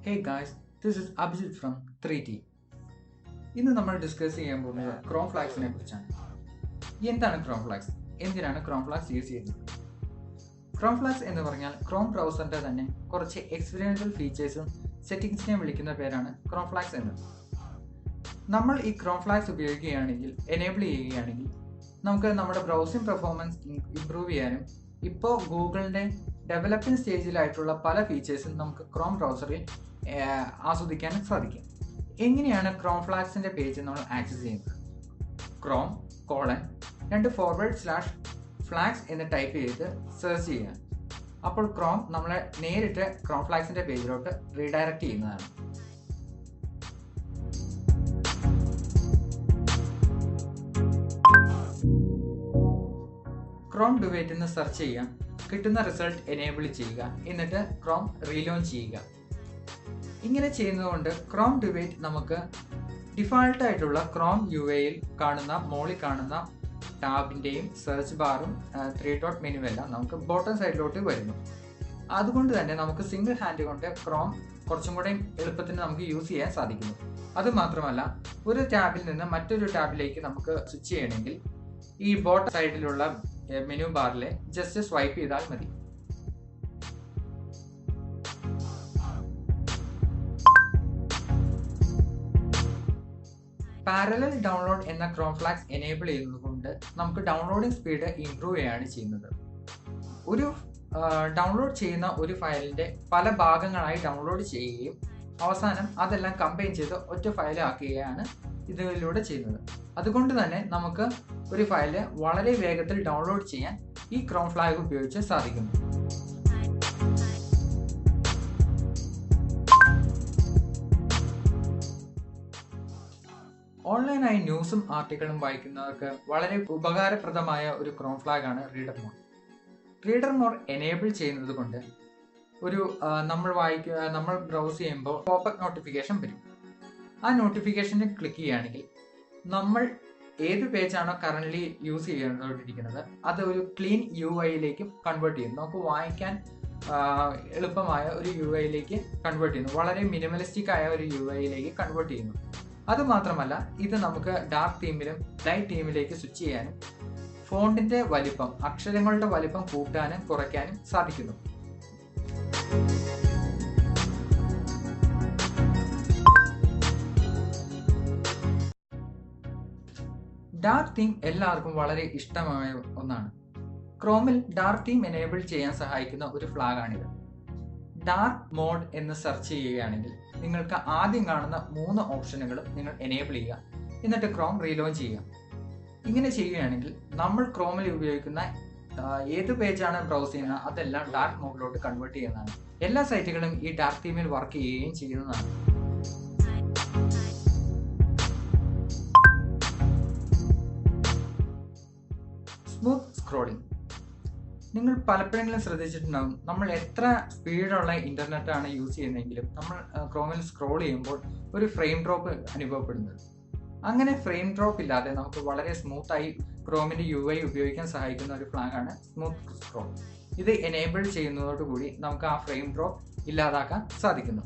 Hey guys, this is Abhijit from 3T. ഇന്ന് നമ്മൾ discuss ചെയ്യാൻ പോകുന്നത് ക്രോം ഫ്ലാഗ്സിനെ കുറിച്ചാണ്. എന്താണ് ക്രോം ഫ്ലാഗ്സ്? എന്തിനാണ് ക്രോം ഫ്ലാഗ്സ് യൂസ് ചെയ്യുന്നത്? ക്രോം ഫ്ലാഗ്സ് എന്ന് പറഞ്ഞാൽ ക്രോം ബ്രൗസറിന്റെ തന്നെ കുറച്ച് എക്സ്പെരിമെന്റൽ ഫീച്ചേഴ്സും സെറ്റിംഗ്സിനെയും വിളിക്കുന്ന പേരാണ് ക്രോം ഫ്ലാഗ്സ് എന്ന്. നമ്മൾ ഈ ക്രോം ഫ്ലാഗ്സ് ഉപയോഗിക്കുകയാണെങ്കിൽ, എനേബിൾ ചെയ്യുകയാണെങ്കിൽ നമുക്ക് നമ്മുടെ ബ്രൗസിംഗ് പെർഫോമൻസ് ഇംപ്രൂവ് ചെയ്യാനും ഇപ്പോൾ ഗൂഗിളിൻ്റെ ഡെവലപ്പിംഗ് സ്റ്റേജിലായിട്ടുള്ള പല ഫീച്ചേഴ്സും നമുക്ക് ക്രോം ബ്രൗസറിൽ ആസ്വദിക്കാനും സാധിക്കും. എങ്ങനെയാണ് ക്രോം ഫ്ലാഗ്സിൻ്റെ പേജ് നമ്മൾ ആക്സസ് ചെയ്യുന്നത്? ക്രോം : 2//flags എന്ന് ടൈപ്പ് ചെയ്ത് സെർച്ച് ചെയ്യുക. അപ്പോൾ ക്രോം നമ്മളെ നേരിട്ട് ക്രോം ഫ്ലാഗ്സിൻ്റെ പേജിലോട്ട് റീഡയറക്റ്റ് ചെയ്യുന്നതാണ്. ക്രോം duet എന്ന് സെർച്ച് ചെയ്യുക, കിട്ടുന്ന റിസൾട്ട് എനേബിൾ ചെയ്യുക, എന്നിട്ട് ക്രോം റീലോഞ്ച് ചെയ്യുക. ഇങ്ങനെ ചെയ്യുന്നതുകൊണ്ട് ക്രോം duet നമുക്ക് ഡിഫാൾട്ടായിട്ടുള്ള ക്രോം UIയിൽ കാണുന്ന മോളിൽ കാണുന്ന ടാബിൻ്റെയും സെർച്ച് ബാറും 3 ഡോട്ട് മെനുവും എല്ലാം നമുക്ക് ബോട്ടം സൈഡിലോട്ട് വരുന്നു. അതുകൊണ്ട് തന്നെ നമുക്ക് സിംഗിൾ ഹാൻഡ് കൊണ്ട് ക്രോം കുറച്ചും കൂടെ എളുപ്പത്തിന് നമുക്ക് യൂസ് ചെയ്യാൻ സാധിക്കുന്നു. അതുമാത്രമല്ല, ഒരു ടാബിൽ നിന്ന് മറ്റൊരു ടാബിലേക്ക് നമുക്ക് സ്വിച്ച് ചെയ്യണമെങ്കിൽ ഈ ബോട്ടം സൈഡിലുള്ള മെനു ബാറിലെ ജസ്റ്റ് സ്വൈപ്പ് ചെയ്താൽ മതി. പാരലൽ ഡൗൺലോഡ് എന്ന ക്രോം ഫ്ലാഗ്സ് എനേബിൾ ചെയ്യുന്നതുകൊണ്ട് നമുക്ക് ഡൗൺലോഡിംഗ് സ്പീഡ് ഇംപ്രൂവ് ചെയ്യുകയാണ് ചെയ്യുന്നത്. ഒരു ഡൗൺലോഡ് ചെയ്യുന്ന ഒരു ഫയലിൻ്റെ പല ഭാഗങ്ങളായി ഡൗൺലോഡ് ചെയ്യുകയും അവസാനം അതെല്ലാം കമ്പൈൻ ചെയ്ത് ഒറ്റ ഫയലാക്കുകയാണ് ഇതിലൂടെ ചെയ്യുന്നത്. അതുകൊണ്ട് തന്നെ നമുക്ക് ഒരു ഫയല് വളരെ വേഗത്തിൽ ഡൗൺലോഡ് ചെയ്യാൻ ഈ ക്രോം ഫ്ലാഗ് ഉപയോഗിച്ച് സാധിക്കുന്നു. ഓൺലൈനായി ന്യൂസും ആർട്ടിക്കിളും വായിക്കുന്നവർക്ക് വളരെ ഉപകാരപ്രദമായ ഒരു ക്രോം ഫ്ലാഗ് ആണ് reader mode. Reader mode enable ചെയ്യുന്നത് കൊണ്ട് നമ്മൾ ബ്രൗസ് ചെയ്യുമ്പോൾ പോപ്പപ്പ് നോട്ടിഫിക്കേഷൻ വരും. ആ നോട്ടിഫിക്കേഷനിൽ ക്ലിക്ക് ചെയ്യുകയാണെങ്കിൽ നമ്മൾ ഏത് പേജാണോ കറൻ്റ്ലി യൂസ് ചെയ്തുകൊണ്ടിരിക്കുന്നത് അത് ഒരു ക്ലീൻ UIയിലേക്ക് കൺവേർട്ട് ചെയ്യുന്നു. നമുക്ക് വായിക്കാൻ എളുപ്പമായ ഒരു UIയിലേക്ക് കൺവേർട്ട് ചെയ്യുന്നു. വളരെ മിനിമലിസ്റ്റിക് ആയ ഒരു UIയിലേക്ക് കൺവേർട്ട് ചെയ്യുന്നു. അതുമാത്രമല്ല, ഇത് നമുക്ക് ഡാർക്ക് തീമിലും ലൈറ്റ് തീമിലേക്ക് സ്വിച്ച് ചെയ്യാനും ഫോണ്ടിന്റെ വലിപ്പം, അക്ഷരങ്ങളുടെ വലിപ്പം കൂട്ടാനും കുറയ്ക്കാനും സാധിക്കുന്നു. ഡാർക്ക് തീം എല്ലാവർക്കും വളരെ ഇഷ്ടമായ ഒന്നാണ്. ക്രോമിൽ ഡാർക്ക് തീം എനേബിൾ ചെയ്യാൻ സഹായിക്കുന്ന ഒരു ഫ്ലാഗാണിത്. ഡാർക്ക് മോഡ് എന്ന് സെർച്ച് ചെയ്യുകയാണെങ്കിൽ നിങ്ങൾക്ക് ആദ്യം കാണുന്ന 3 ഓപ്ഷനുകളും നിങ്ങൾ എനേബിൾ ചെയ്യുക, എന്നിട്ട് ക്രോം റീലോഞ്ച് ചെയ്യുക. ഇങ്ങനെ ചെയ്യുകയാണെങ്കിൽ നമ്മൾ ക്രോമിൽ ഉപയോഗിക്കുന്ന ഏത് പേജാണ് ബ്രൗസ് ചെയ്യുന്നത് അതെല്ലാം ഡാർക്ക് മോഡിലോട്ട് കൺവേർട്ട് ചെയ്യുന്നതാണ്. എല്ലാ സൈറ്റുകളും ഈ ഡാർക്ക് തീമിൽ വർക്ക് ചെയ്യുകയും ചെയ്യുന്നതാണ്. Smooth scrolling. നിങ്ങൾ പലപ്പോഴെങ്കിലും ശ്രദ്ധിച്ചിട്ടുണ്ടാകും, നമ്മൾ എത്ര സ്പീഡുള്ള ഇൻ്റർനെറ്റാണ് യൂസ് ചെയ്യുന്നതെങ്കിലും നമ്മൾ ക്രോമിൽ സ്ക്രോൾ ചെയ്യുമ്പോൾ ഒരു ഫ്രെയിം ഡ്രോപ്പ് അനുഭവപ്പെടുന്നത്. അങ്ങനെ ഫ്രെയിം ഡ്രോപ്പ് ഇല്ലാതെ നമുക്ക് വളരെ സ്മൂത്തായി ക്രോമിൻ്റെ UI ഉപയോഗിക്കാൻ സഹായിക്കുന്ന ഒരു ഫ്ലാഗാണ് സ്മൂത്ത് സ്ക്രോൾ. ഇത് എനേബിൾ ചെയ്യുന്നതോടുകൂടി നമുക്ക് ആ ഫ്രെയിം ഡ്രോപ്പ് ഇല്ലാതാക്കാൻ സാധിക്കുന്നു.